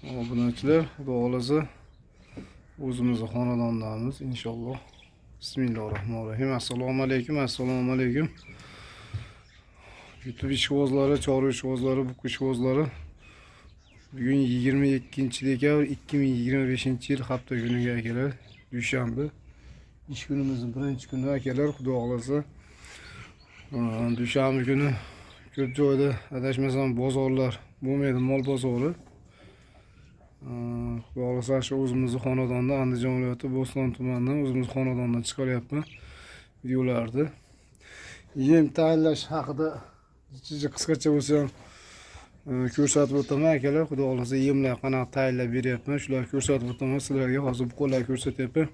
Obunachilar, xudo xolasa o'zimizni xonadondamiz inshaalloh. Bismillahirrohmanirrohim. Assalomu alaykum. YouTube ishqibozlari, chorva ishqibozlari, buku ishqibozlari. Bugun 22-dekabr 2025-yil hafta kuniga akalar, dushanba. Ish kunimizning birinchi kuni akalar, xudo xolasa. Dushanba kuni ko'p joyda adashmasam bozorlar bo'lmaydi, mol bozori. Xudo xolasa shu o'zimizni xonadonda Andijon viloyati Bo'ston tumanidan o'zimiz xonadondan chiqaryapman videolarni. Yem tayyorlash haqida qisqacha bo'lsa ham ko'rsatib o'taman akalar. Xudo xolasa yemlar qanaqa tayyorlab beryapman, shularni ko'rsatib o'taman sizlarga. Hozir bu qo'llar ko'rsatyapman.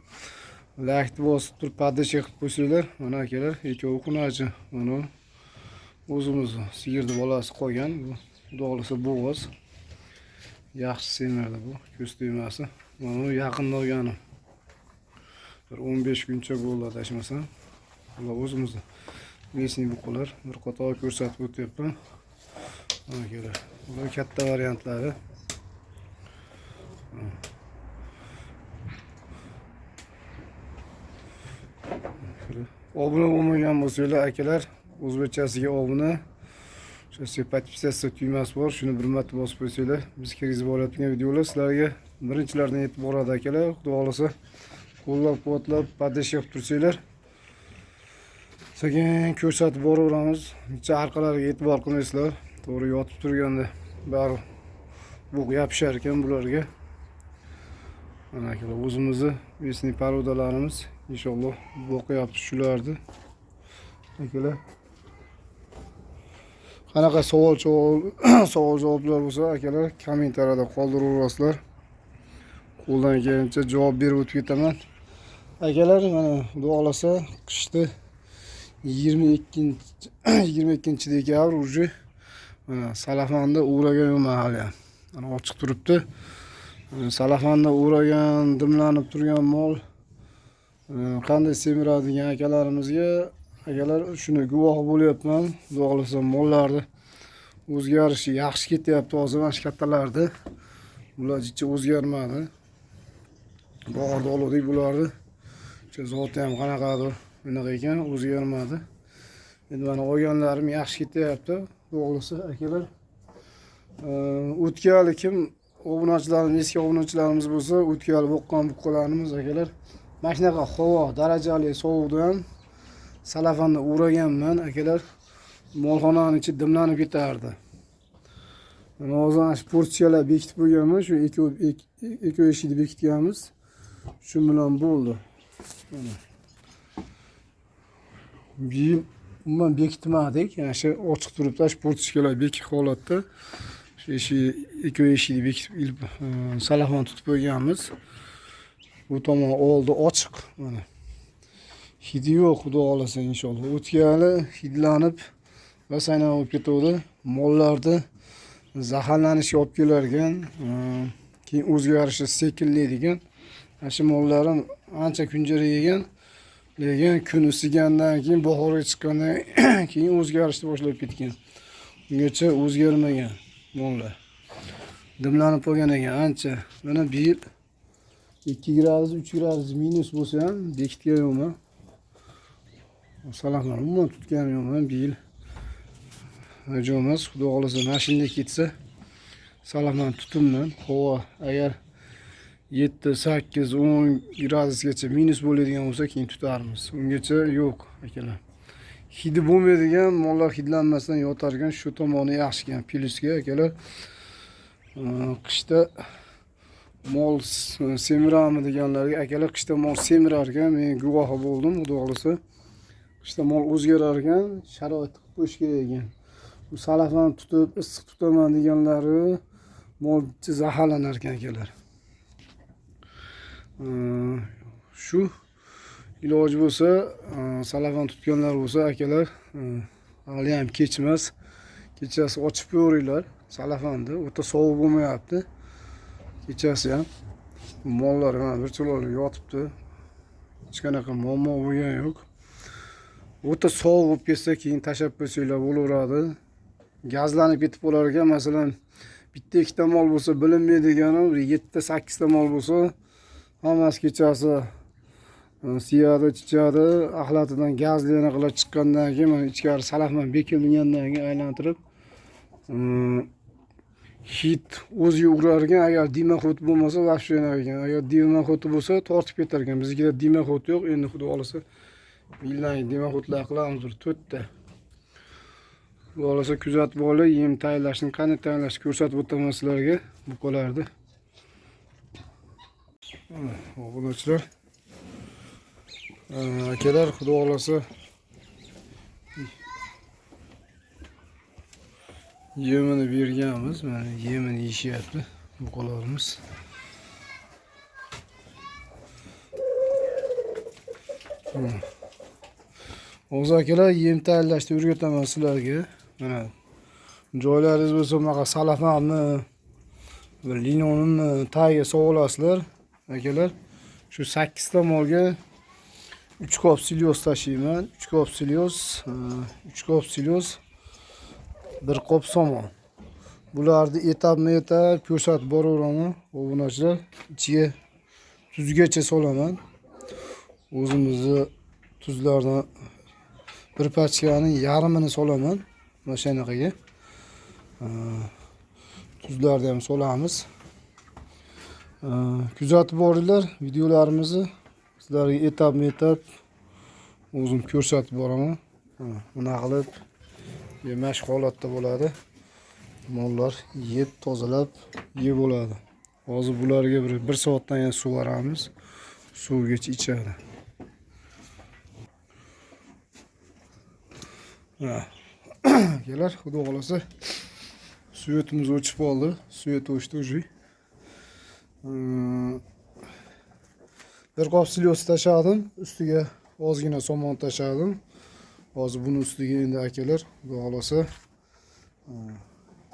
Laykni bosib turib poddesh qilib qo'ysanglar, mana akalar, ikkovi xunachi. Mana o'zimizni sigirni bolasi qolgan. Xudo xolasa bo'g'oz. Yaxshi semirdi bu, ko'z tegmasi. Mana yaqinda olganim. Bir 15 kuncha bo'ldi adashmasam. Ular o'zimizni mesni buqalar bir qator ko'rsatib o'tyapman. Mana kelar. Ular katta variantlari. Obuna bo'lmagan bo'lsanglar akalar, o'zbekchasiga obuna. Şu podpisatsiya tugmasi bor, shuni bir marta bosib qo'ysanglar, biz kirgizib olayotgan videolar sizlarga birinchilardan yetib boradi akalar. Xudo xolasa qo'llab-quvvatlab poddesh qilib tursanglar, sekin ko'rsatib boraveramiz. Necha orqalariga e'tibor qilmaysizlar. To'g'ri yotib turganda bari bu yopishar ekan bularga. Mana akalar, o'zimizni mesniy parodalarimiz inshaalloh boqyapti shularni. Akalar, qanaqa savol javoblar bo'lsa akalar kommentariyada qoldiraverasizlar. Qo'ldan kelgancha javob berib o'tib ketaman. Akalar, mana xudo xolasa qishda 22-dekabr уже mana salafanda o'ragan yo'man hali ham. Mana ochiq turibdi. Salafanda o'ragan, dimlanib turgan mol qanday semiradigan akalarimizga akalar shuni guvoh bo'lyapman. Xudo xolasa mollarni o'zgarishi yaxshi ketyapti hozir mana shu kattalarda. Bular jicha o'zgarmadi. Bahorda oldik bularni. Zoti ham qanaqadir bunaqa ekan, o'zgarmadi. Endi mana olganlarim yaxshi ketyapti. Xudo xolasa akalar. O'tkali kim obunachilarimiz, eski obunachilarimiz bo'lsa, o'tkali boqqan buqalarimiz akalar. Mana shunaqa havo darajali sovuqdan salafanda o'raganman akalar. Molxonaning ichi dimlanib ketardi. Mana hozir shu porsiyalar bekitib qo'yganman, shu ikki eshikni bekitganmiz. Shu bilan bo'ldi. Mana. Bu yil umuman bekitmadik. Yani shu ochiq turibdi, shu porsiyalar bekik holatda. Shu ikki eshikni bekitib salafon tutib qo'yganmiz. Bu tomon oldi ochiq mana. Hidi yo'q, xudo xolasa inshaalloh. O'tgali hidlanib va saynan olib ketadi. Mollarni zaharlanishga olib kelar ekan, keyin o'zgarishi sekinlaydigan. Shu mollarim ancha kunjara yegan, lekin kun isigandan keyin bahorga chiqqandan keyin o'zgarishni boshlab ketgan. Ungacha o'zgarmagan mollar. Dimlanib qolgan ekan ancha. Mana bir yil 2 gradus, 3 gradus minus bo'lsa ham bekitgan yo'qman. Salaflar umuman tutgan yo'qman bir yil. Ajomas, xudo xolasa mashinada ketsa salaflarni tutumman. Havo agar 7, 8, 10 gradusgacha minus bo'ladigan bo'lsa keyin tutarmiz. Ungacha yo'q akalar. Hidi bo'lmaydigan mollar hidlanmasdan yotar ekan, shu tomoni yaxshi ekan plyusga akalar. Qishda mol semirami deganlarga akalar, qishda mol semirar ekan, men guvohi bo'ldim. Xudo xolasa qishda mol o'zgarar ekan, sharoit qilib qo'yish kerak ekan. Bu salafan tutib issiq tutaman deganlari mol zaharlanar ekan akalar. Shu iloji bo'lsa, salafan tutganlar bo'lsa akalar, hali ham kechmas. Kechasi ochib qo'yinglar salafanni. O'ta sovuq bo'lmayapti. Kechasi ham mollar ham bir cho'lolib yotibdi. Hech qanaqa muammo bo'lgan yo'q. O'ta sovuq bo'lib ketsa keyin tashab qo'ysanglar bo'laveradi. Gazlanib ketib qolar ekan, masalan bitta ikkita mol bo'lsa bilinmaydigani, 7-8 ta mol bo'lsa, hammasi kechasi siyadi, chichadi, axlatidan gazlini qilib chiqqandan keyin mana ichkari salafman bekilgandan keyin aylantirib hid o'ziga urar ekan. Agar dimoxod bo'lmasa вообще ekan. Agar dimoxod bo'lsa tortib ketar ekan. Bizga dimoxod yo'q. Endi xudo xolasa yildan dimoxodlar qilamiz 4 ta. Xudo xolasa kuzatib olib, yem tayyorlashni, qanday tayyorlashni ko'rsatib o'taman sizlarga bu qolardi. Obunachilar. Akalar, xudo xolasa yemini berganmiz. Mana yemini yeyishyapti bu qolarimiz. Hozir akalar yem tayyorlashni o'rgataman sizlarga. Mana joylaringiz bo'lsa, bunaqa salafanni, linonini tagiga sog'olasizlar. Akalar, shu 8 ta molga 3 kop silyoz tashiyman. 3 kop silyoz, 3 kop silyoz, 1 kop somon. Bularni etap-etap ko'rsatib boraveraman. Obunachilar, ichiga tuzgacha solaman. O'zimizni tuzlardan bir pachkaning yarmini solaman. Mana shunaqaga. Tuzlarni ham solamiz. Kuzatib boringlar videolarimizni. Sizlarga etap-etap o'zim ko'rsatib boraman. Buna qilib mashq holatda bo'ladi. Mollar yeb, tozalab yeb bo'ladi. Hozir bularga 1 soatdan keyin suv beramiz. Suvgacha ichadi. Kelar, xudo xolasa suyetimiz o'chib qoldi. Suyet o'chdi уже. 1 kop silyoz tashladim. Ustiga ozgina somon tashladim. Hozir buni ustiga endi akalar, xudo xolasa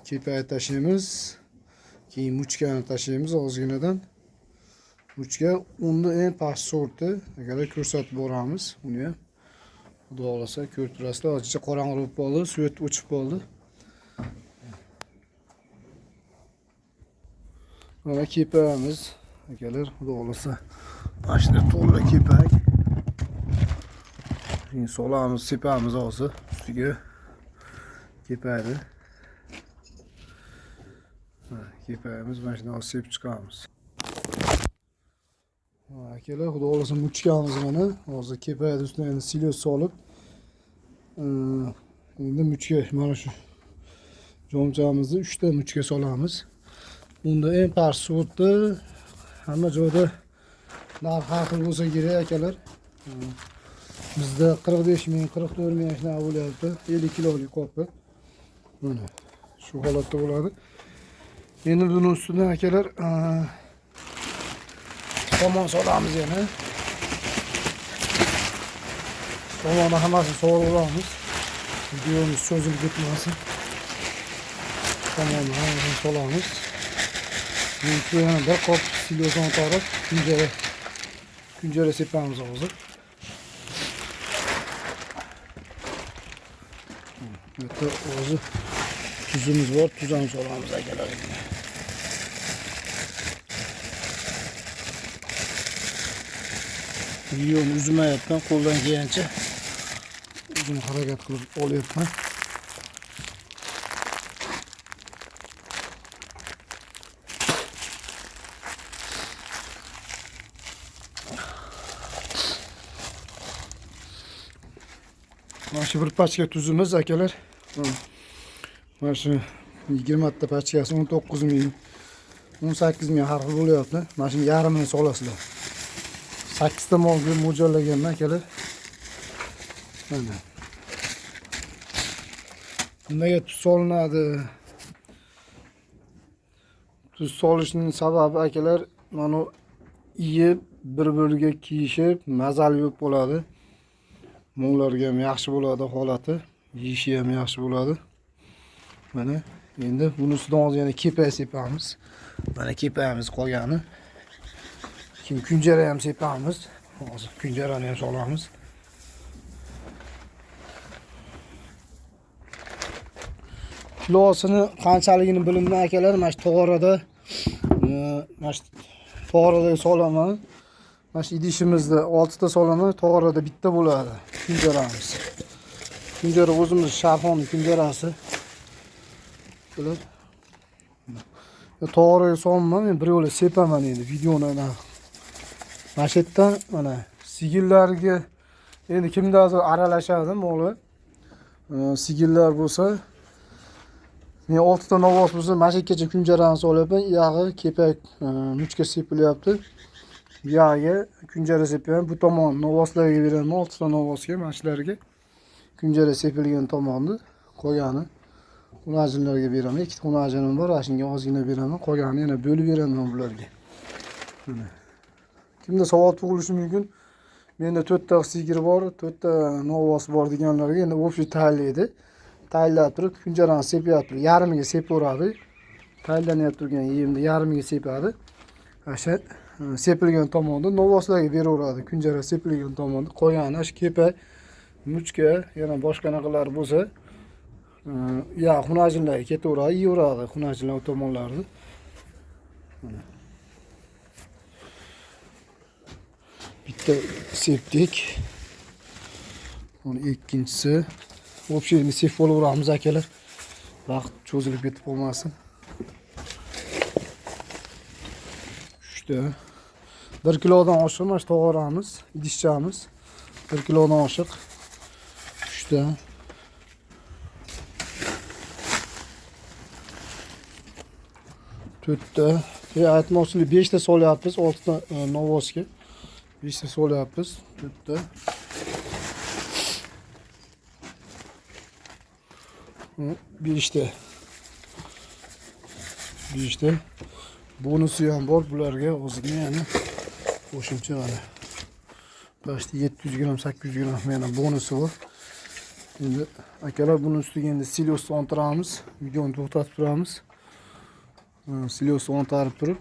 kepay tashlaymiz. Keyin muchkani tashlaymiz ozginadan. Muchka unda eng past sorti. Akalar ko'rsatib boramiz uni ham. Xudo xolasa ko'rib turasizlar. Hozircha qorong'i bo'lib qoldi, suyet o'chib qoldi. Mana kepayimiz akalar, xudo xolasa mana shunday to'g'ri kepak. Keyin solamiz, sepamiz hozir ustiga kepakni. Kepayimiz mana shunday sepib chiqamiz. Akalar, xudo xolasa muchkamiz mana hozir kepakni ustiga endi silyoz solib, endi muchka mana shu jomchamizni 3 ta muchka solamiz. Bunda eng past sorti, hamma joyda narx har xil bo'lsa kerak akalar. Bizda 45 ming, 44 ming shunaqa bo'lyapti. 50 kilolik qopi. Mana shu holatda bo'ladi. Endi buning ustidan akalar somon solamiz yana. Somonni hammasini sog'ib videomiz cho'zilib ketmasin. Somonni hammasini solamiz. Keyin yana 1 kop silyozdan torib, kunjara sepamiz hozir. Bitta hozir tuzimiz bor, tuz ham solamiz akalar. Videoni uzmayapman, qo'ldan kelgancha o'zim harakat qilib olyapman. Mana shu bir pachka tuzimiz akalar. Mana shu 20 ta pachkasi 19 ming, 18 ming har xil bo'lyapti. Mana shu yarmini solasizlar. 8 ta molga mo'ljallaganman akalar. Mana. Bunga tuz solinadi. Tuz solishning sababi akalar, mana yeb bir-biriga kiyishib, mazali bo'lib qoladi. Mollarga ham yaxshi bo'ladi holati, yeyishi ham yaxshi bo'ladi. Mana endi buni ustidan hozir yana kepay sepamiz. Mana kepayimiz qolgani. Keyin kunjara ham sepamiz. Hozir kunjarani ham solamiz. kilosini qanchaligini bilmayman akalar. Mana shu tog'orada mana shu tog'orada solaman. Mana shu idishimizda 6 ta solaman, tog'orada bitta bo'ladi. Kunjaramiz. Kunjara o'zimiz sharxonning kunjarasi. Bular tog'oraga solmayman, men bir yo'la sepaman endi videoni mana. Mana shu yerdan mana sigillarga endi kimdadir aralashadi moli. Sigillar bo'lsa, men 6 ta novvos bo'lsa, mana shu yergacha kunjarani solyapman. Yog'i, kepak, muchka sepilyapti. Yog'iga kunjara sepyapman. Bu tomon novvoslarga beraman, 6 ta novvosga, mana shularga kunjara sepilgan tomonni, qolgani xunajinlarga beraman. 2 ta xunajinim bor, shunga ozgina beraman, qolganini yana bo'lib beraman bularga. Mana. Kimda savol tug'ilishi mumkin? Menda 4 ta sigir bor, 4 ta novvos bor deganlarga endi o'sha tayinlaydi. Tayinlab turib kunjarani sepyapti. Yarmiga sepaveradi. Tayinlanib turgan yemni yarmiga sepadi. O'sha sepilgan tomonda novvoslarga beraveradi. Kunjara sepilgan tomonda qolgani shu kepak, muchka, yana boshqa narsalar bo'lsa, ya xunajinlarga ketaveradi, yeyaveradi xunajinlar tomonlarni. Mana. Bitta sepdik. Uni ikkinchisi. O'pshini sep bo'laveramiz akalar. Vaqt cho'zilib ketib qolmasin. 3 ta. 1 kilodan oshiq mana shu tog'oramiz, idishchamiz. 1 kilodan oshiq. 3 ta. To'rtta. Aytmoqchilik 5 ta solyapmiz, 6 ta novvosga. 5 ta solyapmiz, 4 ta. 5 ta. 5 ta. Bonusi ham bor bularga, o'zini yana qo'shimcha mana. Başta 700 gram, 800 gram yana bonusi bor. Endi akalar buni ustiga endi silosni o'ntiramiz, videoni to'xtatib turamiz. Silosni o'ntarib turib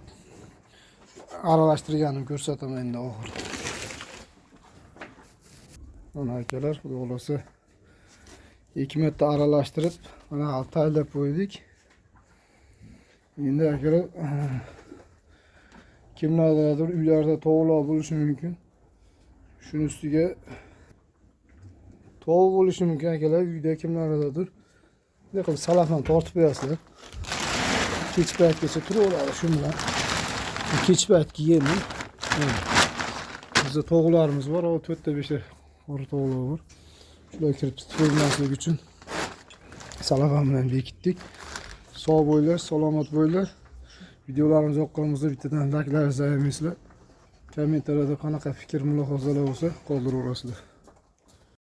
aralashtirganimni ko'rsataman endi oxirida. Mana akalar, xudo xolasa 2 marta aralashtirib, mana tayyorlab qo'ydik. Endi akalar kimlardadir uylarda tovuqlar bo'lishi mumkin. Shuni ustiga tovuq bo'lishi mumkin akalar, uyda kimlardadir. Bunday qilib salafdan tortib qo'yasizlar. Kech paytgacha turaveradi shu bilan. Kech paytga yeyman. Bizda tovuqlarimiz bor, 4 ta 5 ta qora tovuqlar bor. Shular kirib tutulmaslik uchun salafam bilan bekitdik. Sog' bo'linglar, salomat bo'linglar. Videolarimiz yoqqanimizda bittadan like-laringizni ayamaysizlar. Kommentariyada qanaqa fikr, mulohazalar bo'lsa qoldirib o'rasizlar.